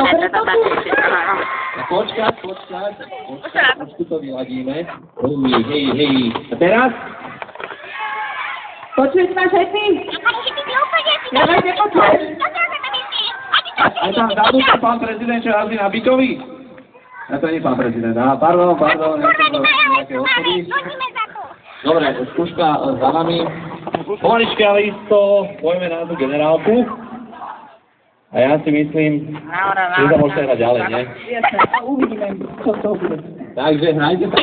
dobre to tu. Počkať. Trošku to vyladíme. Hej. A teraz? Počuješ ma, šéfy? Nevaj, nepočuješ. Aj tam vzadu sa pán prezident, čo jazdí na bytovi? A to nie pán prezident. Pardon. Dobre, skúška za nami. Pomaličky, ale isto pojme na tú generálku. A ja si myslím, že to môžete hrať ďalej, nie? Jasne, uvidíme, čo to bude. Takže hrajte sa.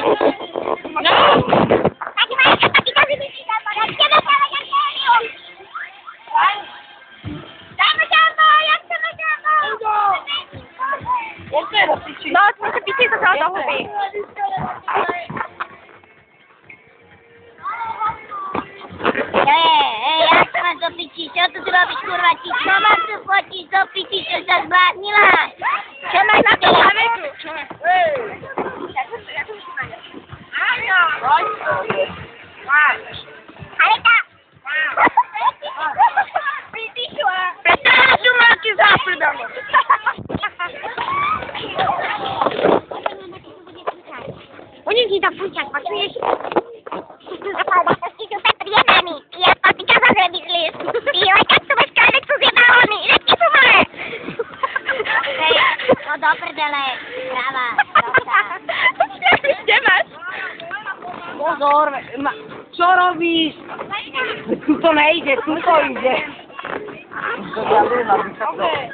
No, sme sa píči, to sa dohubí. Jak sa máš do piči? Čo tu robíš, kurva? Čo ma tu fotíš do piči? Čo sa zbláznila? Čo máš na to pamätu? Aleta! Vytišla! Pretáču ma ti záprdom! Budem ti to púčať, počuješ? Ty sú tak priedami. Ja patika za zemi zlies. Ty lekať tu máš kanecu s jedálami. Redky tu máš. Hej, no do prdele. Práva. Kde máš? Pozor, čo robíš? Tu to nejde, tu to ide. Okay.